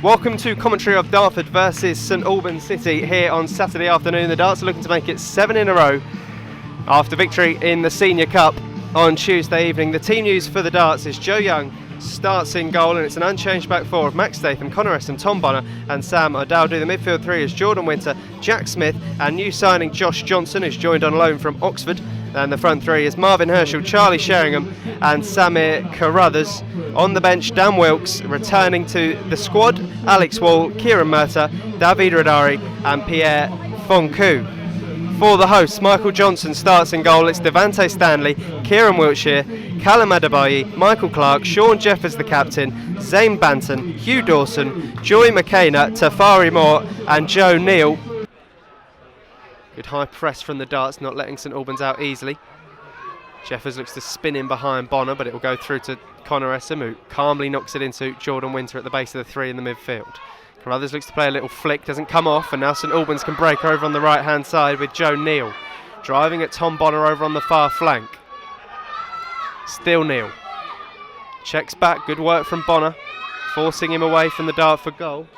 Welcome to commentary of Dartford versus St Albans City here on Saturday afternoon. The Darts are looking to make it 7 in a row after victory in the Senior Cup on Tuesday evening. The team news for the Darts is Joe Young starts in goal, and it's an unchanged back four of Max Statham, Connor Essom, Tom Bonner and Sam O'Dowd. The midfield three is Jordan Winter, Jack Smith and new signing Josh Johnson, who's joined on loan from Oxford. And the front three is Marvin Herschel, Charlie Sheringham and Samir Carruthers. On the bench, Dan Wilkes returning to the squad, Alex Wall, Kieran Murtagh, David Radari and Pierre Foncu. For the hosts, Michael Johnson starts in goal. It's Devante Stanley, Kieran Wiltshire, Callum Adebayi, Michael Clark, Sean Jeffers the captain, Zane Banton, Hugh Dawson, Joy McKenna, Tafari Moore and Joe Neal. Good high press from the Darts, not letting St Albans out easily. Jeffers looks to spin in behind Bonner, but it will go through to Connor Essom, who calmly knocks it into Jordan Winter at the base of the three in the midfield. Carruthers looks to play a little flick, doesn't come off, and now St Albans can break over on the right hand side with Joe Neal driving at Tom Bonner over on the far flank. Still Neal checks back, good work from Bonner, forcing him away from the Dartford goal.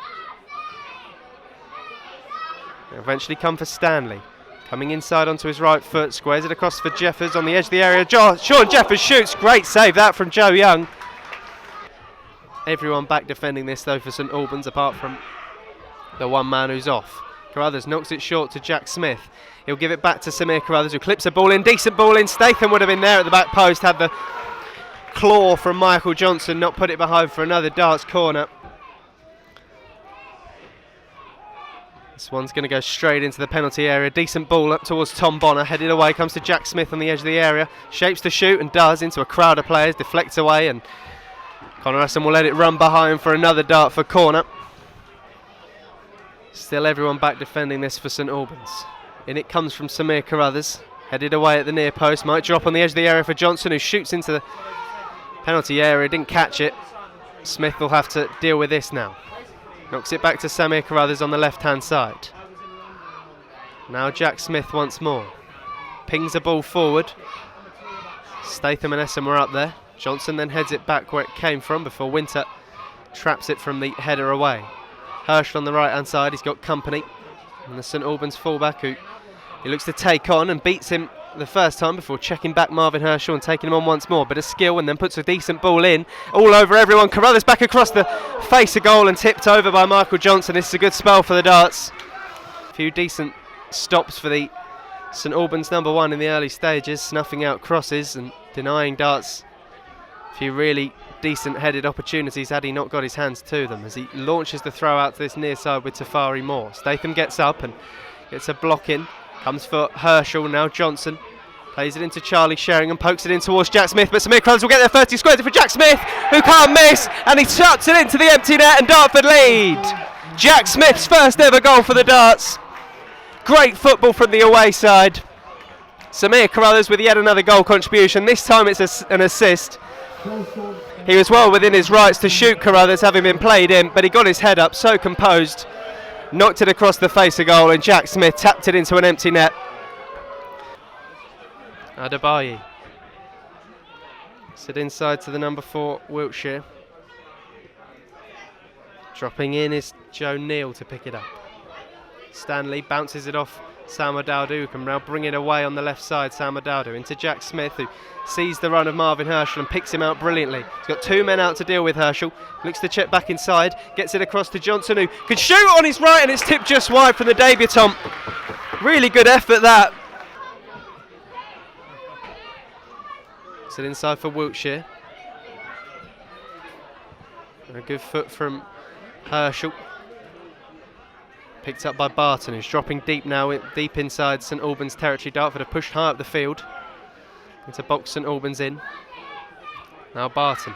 They'll eventually come for Stanley, coming inside onto his right foot, squares it across for Jeffers on the edge of the area. Sean Jeffers shoots, great save that from Joe Young. Everyone back defending this though for St Albans, apart from the one man who's off. Carruthers knocks it short to Jack Smith. He'll give it back to Samir Carruthers, who clips a ball in, decent ball in. Statham would have been there at the back post had the claw from Michael Johnson not put it behind for another Darts corner. This one's going to go straight into the penalty area. Decent ball up towards Tom Bonner, headed away, comes to Jack Smith on the edge of the area, shapes to shoot and does into a crowd of players, deflects away, and Connor Essom will let it run behind for another Dartford corner. Still everyone back defending this for St Albans. In it comes from Samir Carruthers, headed away at the near post, might drop on the edge of the area for Johnson, who shoots into the penalty area, didn't catch it. Smith will have to deal with this now. Knocks it back to Samir Carruthers on the left hand side. Now Jack Smith once more. Pings a ball forward. Statham and Essom are up there. Johnson then heads it back where it came from before Winter traps it from the header away. Herschel on the right hand side, he's got company. And the St Albans fullback who he looks to take on and beats him the first time before checking back Marvin Herschel and taking him on once more. Bit of skill and then puts a decent ball in. All over everyone. Carruthers back across the face of goal and tipped over by Michael Johnson. This is a good spell for the Darts. A few decent stops for the St Albans number one in the early stages, snuffing out crosses and denying Darts a few really decent headed opportunities had he not got his hands to them, as he launches the throw out to this near side with Tafari Moore. Statham gets up and gets a block in. Comes for Herschel, now Johnson. Plays it into Charlie Sheringham, pokes it in towards Jack Smith, but Samir Carruthers will get there first. He squares it for Jack Smith, who can't miss, and he shuts it into the empty net, and Dartford lead. Jack Smith's first ever goal for the Darts. Great football from the away side. Samir Carruthers with yet another goal contribution. This time it's an assist. He was well within his rights to shoot Carruthers, having been played in, but he got his head up, so composed. Knocked it across the face of goal, and Jack Smith tapped it into an empty net. Adebayi. Sit inside to the number 4, Wiltshire. Dropping in is Joe Neal to pick it up. Stanley bounces it off Sam O'Dowd, who can now bring it away on the left side. Sam O'Dowd into Jack Smith, who sees the run of Marvin Herschel and picks him out brilliantly. He's got two men out to deal with Herschel. Looks to check back inside, gets it across to Johnson, who can shoot on his right, and it's tipped just wide from the debutant. Really good effort that. Sit inside for Wiltshire. A good foot from Herschel. Picked up by Barton, who's dropping deep now, deep inside St Albans territory. Dartford have pushed high up the field into box St Albans in. Now Barton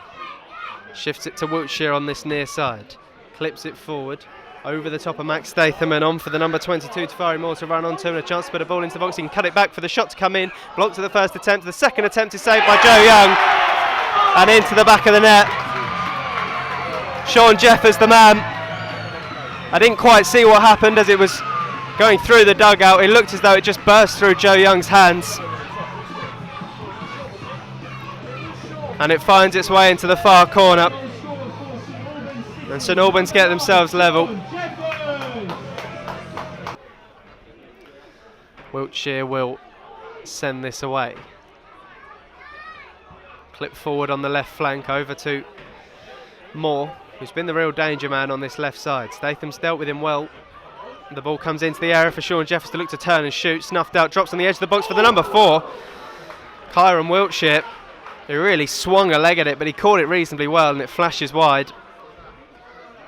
shifts it to Wiltshire on this near side, clips it forward over the top of Max Statham and on for the number 22 Tafari Moore to run onto, and a chance to put a ball into the box. He can cut it back for the shot to come in. Blocked to the first attempt. The second attempt is saved by Joe Young and into the back of the net. Sean Jeffers the man. I didn't quite see what happened as it was going through the dugout. It looked as though it just burst through Joe Young's hands. And it finds its way into the far corner. And St Albans get themselves level. Wiltshire will send this away. Clip forward on the left flank over to Moore, who's been the real danger man on this left side. Statham's dealt with him well. The ball comes into the area for Sean Jeffers to look to turn and shoot. Snuffed out, drops on the edge of the box for the number 4. Kyron Wiltshire, who really swung a leg at it, but he caught it reasonably well and it flashes wide.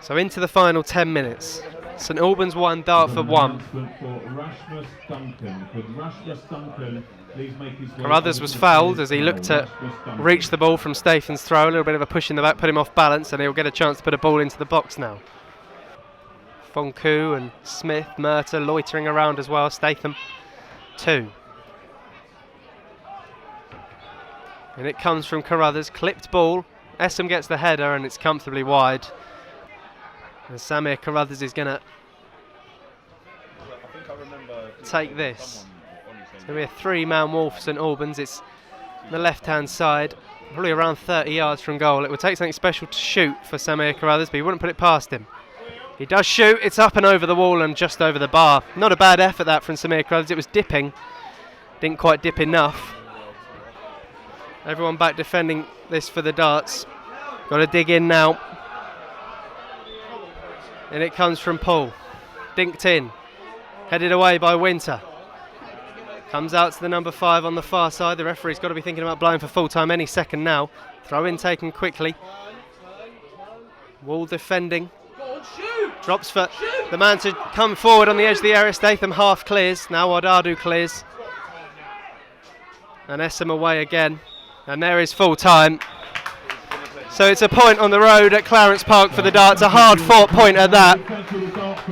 So into the final 10 minutes. St Albans 1, Dartford 1. Carruthers was fouled as he looked to reach the ball from Statham's throw. A little bit of a push in the back, put him off balance, and he'll get a chance to put a ball into the box now. Fonku and Smith, Murta loitering around as well. Statham 2. And it comes from Carruthers, clipped ball. Essam gets the header and it's comfortably wide. And Samir Carruthers is going to take this. It's going to be a 3-man wall for St Albans. It's on the left-hand side, probably around 30 yards from goal. It would take something special to shoot for Samir Carruthers, but he wouldn't put it past him. He does shoot, it's up and over the wall and just over the bar. Not a bad effort that from Samir Carruthers. It was dipping, didn't quite dip enough. Everyone back defending this for the Darts. Got to dig in now. And it comes from Paul. Dinked in. Headed away by Winter. Comes out to the number 5 on the far side. The referee's got to be thinking about blowing for full time any second now. Throw in taken quickly. Wall defending. Drops for the man to come forward on the edge of the area. Statham half clears. Now Wadadu clears. And Essam away again. And there is full time. So it's a point on the road at Clarence Park for the Darts. A hard fought point at that.